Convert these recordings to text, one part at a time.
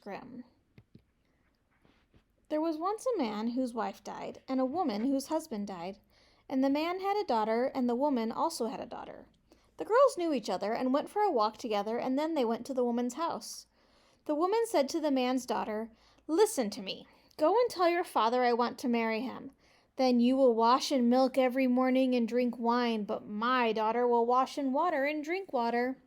Grimm. There was once a man whose wife died, and a woman whose husband died. And the man had a daughter, and the woman also had a daughter. The girls knew each other and went for a walk together, and then they went to the woman's house. The woman said to the man's daughter, "Listen to me. Go and tell your father I want to marry him. Then you will wash in milk every morning and drink wine, but my daughter will wash in water and drink water."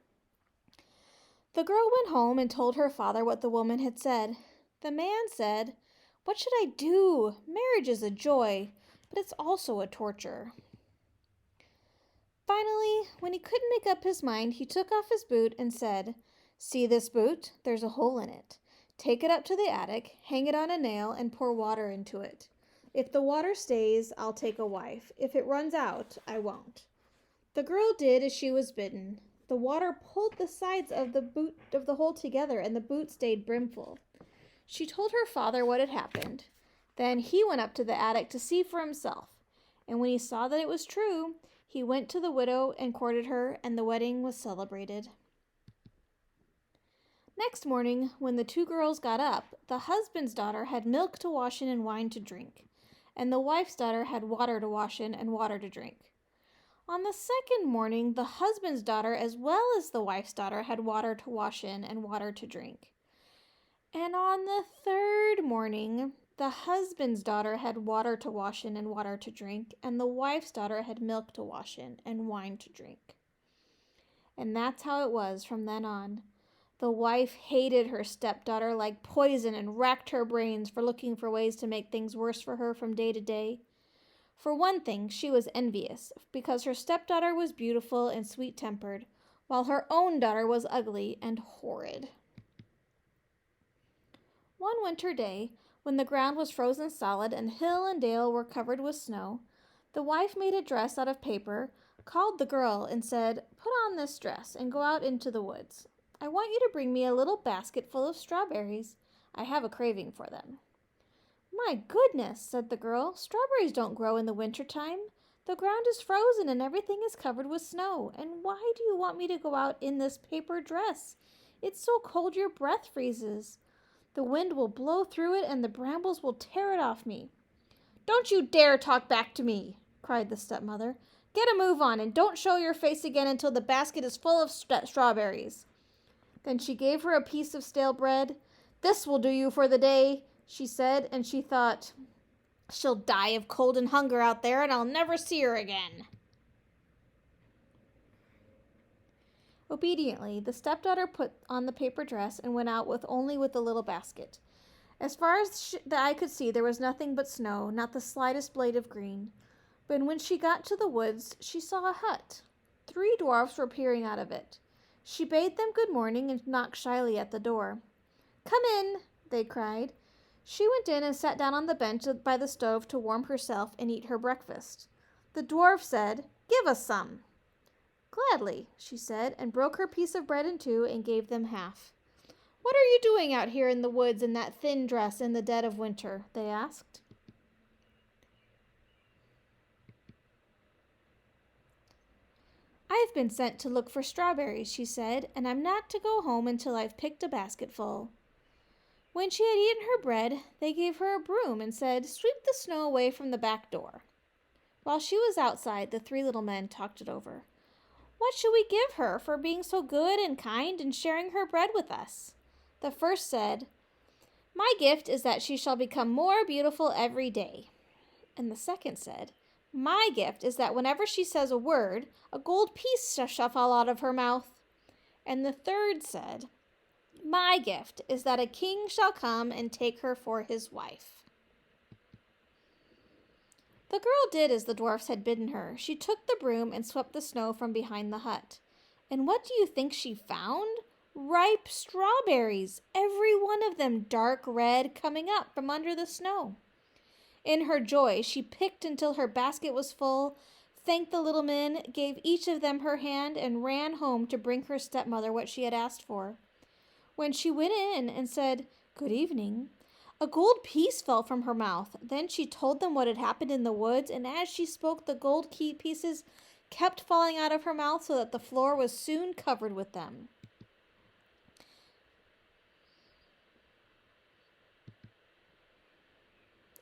The girl went home and told her father what the woman had said. The man said, "What should I do? Marriage is a joy, but it's also a torture." Finally, when he couldn't make up his mind, he took off his boot and said, "See this boot? There's a hole in it. Take it up to the attic, hang it on a nail, and pour water into it. If the water stays, I'll take a wife. If it runs out, I won't." The girl did as she was bidden. The water pulled the sides of the hole together, and the boot stayed brimful. She told her father what had happened. Then he went up to the attic to see for himself, and when he saw that it was true, he went to the widow and courted her, and the wedding was celebrated. Next morning, when the two girls got up, the husband's daughter had milk to wash in and wine to drink, and the wife's daughter had water to wash in and water to drink. On the second morning, the husband's daughter as well as the wife's daughter had water to wash in and water to drink. And on the third morning, the husband's daughter had water to wash in and water to drink, and the wife's daughter had milk to wash in and wine to drink. And that's how it was from then on. The wife hated her stepdaughter like poison and racked her brains for looking for ways to make things worse for her from day to day. For one thing, she was envious, because her stepdaughter was beautiful and sweet-tempered, while her own daughter was ugly and horrid. One winter day, when the ground was frozen solid and hill and dale were covered with snow, the wife made a dress out of paper, called the girl, and said, "Put on this dress and go out into the woods. I want you to bring me a little basket full of strawberries. I have a craving for them." "My goodness," said the girl, "strawberries don't grow in the winter time. The ground is frozen and everything is covered with snow. And why do you want me to go out in this paper dress? It's so cold your breath freezes. The wind will blow through it and the brambles will tear it off me." "Don't you dare talk back to me," cried the stepmother. "Get a move on and don't show your face again until the basket is full of strawberries." Then she gave her a piece of stale bread. "This will do you for the day," she said, and she thought, "She'll die of cold and hunger out there, and I'll never see her again." Obediently, the stepdaughter put on the paper dress and went out only with the little basket. As far as the eye could see, there was nothing but snow, not the slightest blade of green. But when she got to the woods, she saw a hut. 3 dwarfs were peering out of it. She bade them good morning and knocked shyly at the door. "Come in," they cried. She went in and sat down on the bench by the stove to warm herself and eat her breakfast. The dwarf said, "Give us some." "Gladly," she said, and broke her piece of bread in two and gave them half. "What are you doing out here in the woods in that thin dress in the dead of winter?" they asked. "I've been sent to look for strawberries," she said, "and I'm not to go home until I've picked a basketful." When she had eaten her bread, they gave her a broom and said, "Sweep the snow away from the back door." While she was outside, the 3 little men talked it over. "What should we give her for being so good and kind and sharing her bread with us?" The first said, "My gift is that she shall become more beautiful every day." And the second said, "My gift is that whenever she says a word, a gold piece shall fall out of her mouth." And the third said, "My gift is that a king shall come and take her for his wife." The girl did as the dwarfs had bidden her. She took the broom and swept the snow from behind the hut. And what do you think she found? Ripe strawberries, every one of them dark red, coming up from under the snow. In her joy, she picked until her basket was full, thanked the little men, gave each of them her hand, and ran home to bring her stepmother what she had asked for. When she went in and said, "Good evening," a gold piece fell from her mouth. Then she told them what had happened in the woods, and as she spoke, the gold key pieces kept falling out of her mouth so that the floor was soon covered with them.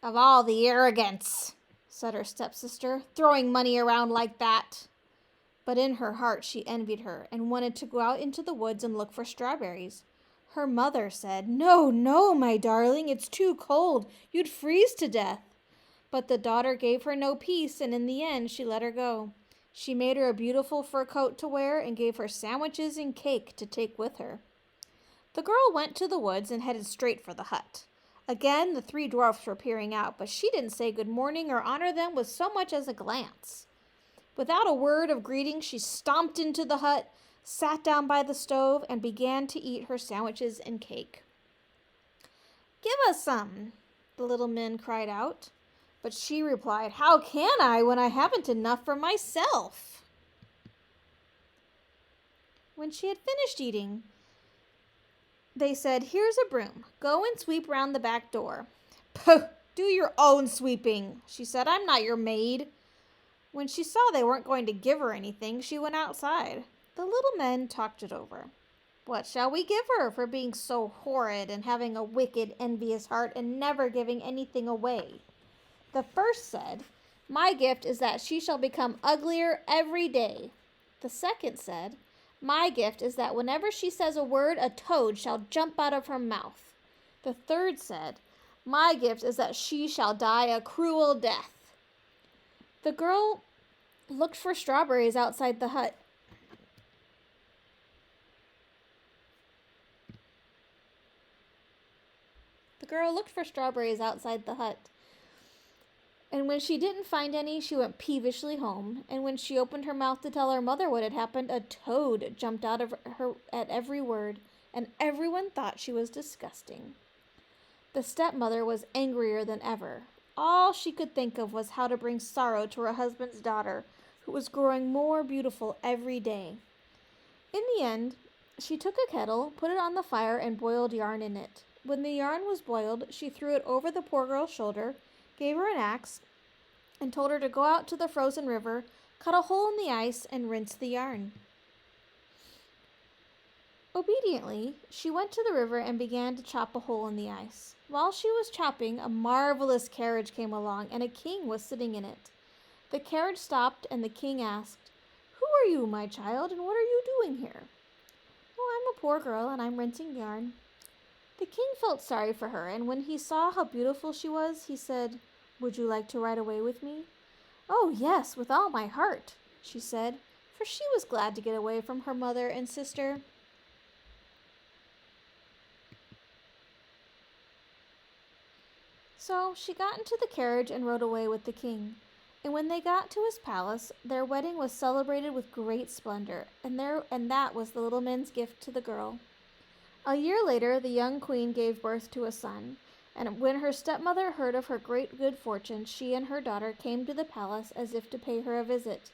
"Of all the arrogance," said her stepsister, "throwing money around like that." But in her heart she envied her and wanted to go out into the woods and look for strawberries. Her mother said, "No, no, my darling, it's too cold. You'd freeze to death." But the daughter gave her no peace, and in the end she let her go. She made her a beautiful fur coat to wear and gave her sandwiches and cake to take with her. The girl went to the woods and headed straight for the hut. Again, the three dwarfs were peering out, but she didn't say good morning or honor them with so much as a glance. Without a word of greeting, she stomped into the hut, sat down by the stove, and began to eat her sandwiches and cake. "Give us some," the little men cried out. But she replied, "How can I when I haven't enough for myself?" When she had finished eating, they said, "Here's a broom. Go and sweep round the back door." "Pooh, do your own sweeping," she said. "I'm not your maid." When she saw they weren't going to give her anything, she went outside. The little men talked it over. "What shall we give her for being so horrid and having a wicked, envious heart and never giving anything away?" The first said, "My gift is that she shall become uglier every day." The second said, "My gift is that whenever she says a word, a toad shall jump out of her mouth." The third said, "My gift is that she shall die a cruel death." The girl looked for strawberries outside the hut. And when she didn't find any, she went peevishly home. And when she opened her mouth to tell her mother what had happened, a toad jumped out of her at every word, and everyone thought she was disgusting. The stepmother was angrier than ever. All she could think of was how to bring sorrow to her husband's daughter, who was growing more beautiful every day. In the end, she took a kettle, put it on the fire, and boiled yarn in it. When the yarn was boiled, she threw it over the poor girl's shoulder, gave her an axe, and told her to go out to the frozen river, cut a hole in the ice, and rinse the yarn. Obediently, she went to the river and began to chop a hole in the ice. While she was chopping, a marvelous carriage came along, and a king was sitting in it. The carriage stopped, and the king asked, "Who are you, my child, and what are you doing here?" "Oh, I'm a poor girl, and I'm rinsing yarn." The king felt sorry for her, and when he saw how beautiful she was, he said, "Would you like to ride away with me?" "Oh, yes, with all my heart," she said, for she was glad to get away from her mother and sister. So she got into the carriage and rode away with the king. And when they got to his palace, their wedding was celebrated with great splendor, and that was the little men's gift to the girl. A year later, the young queen gave birth to a son, and when her stepmother heard of her great good fortune, she and her daughter came to the palace as if to pay her a visit.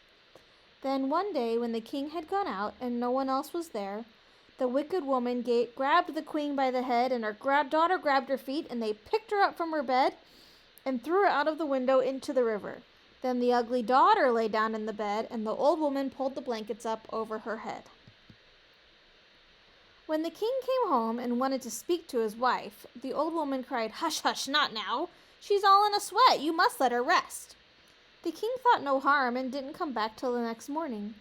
Then one day, when the king had gone out and no one else was there, the wicked woman grabbed the queen by the head, and her daughter grabbed her feet, and they picked her up from her bed and threw her out of the window into the river. Then the ugly daughter lay down in the bed, and the old woman pulled the blankets up over her head. When the king came home and wanted to speak to his wife, the old woman cried, "Hush, hush, not now. She's all in a sweat. You must let her rest." The king thought no harm and didn't come back till the next morning.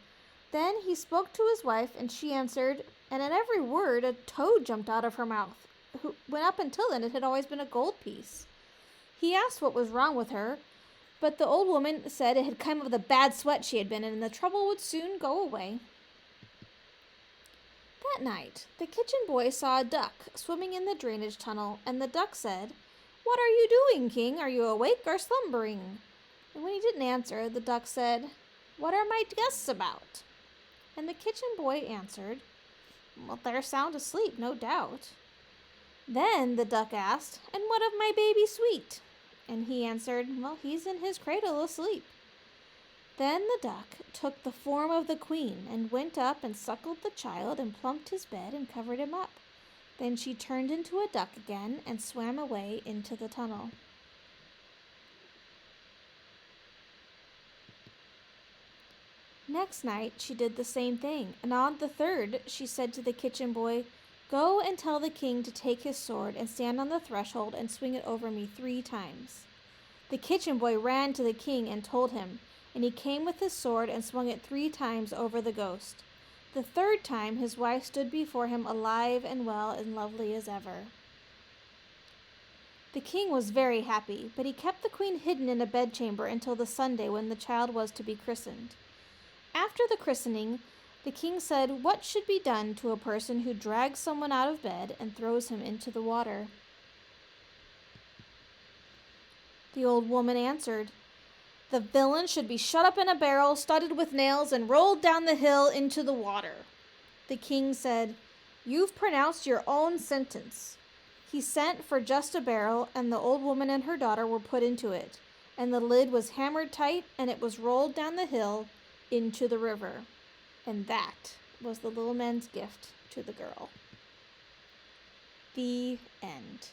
Then he spoke to his wife, and she answered, and at every word a toad jumped out of her mouth, when up until then it had always been a gold piece. He asked what was wrong with her, but the old woman said it had come of the bad sweat she had been in, and the trouble would soon go away. That night, the kitchen boy saw a duck swimming in the drainage tunnel, and the duck said, "What are you doing, king? Are you awake or slumbering?" And when he didn't answer, the duck said, "What are my guests about?" And the kitchen boy answered, "Well, they're sound asleep, no doubt." Then the duck asked, "And what of my baby sweet?" And he answered, "Well, he's in his cradle asleep." Then the duck took the form of the queen and went up and suckled the child and plumped his bed and covered him up. Then she turned into a duck again and swam away into the tunnel. Next night she did the same thing, and on the third she said to the kitchen boy, "Go and tell the king to take his sword and stand on the threshold and swing it over me 3 times." The kitchen boy ran to the king and told him, and he came with his sword and swung it 3 times over the ghost. The 3rd time his wife stood before him alive and well and lovely as ever. The king was very happy, but he kept the queen hidden in a bedchamber until the Sunday when the child was to be christened. After the christening, the king said what should be done to a person who drags someone out of bed and throws him into the water. The old woman answered, "The villain should be shut up in a barrel studded with nails and rolled down the hill into the water." The king said, "You've pronounced your own sentence." He sent for just a barrel, and the old woman and her daughter were put into it, and the lid was hammered tight, and it was rolled down the hill into the river. And that was the little man's gift to the girl. The end.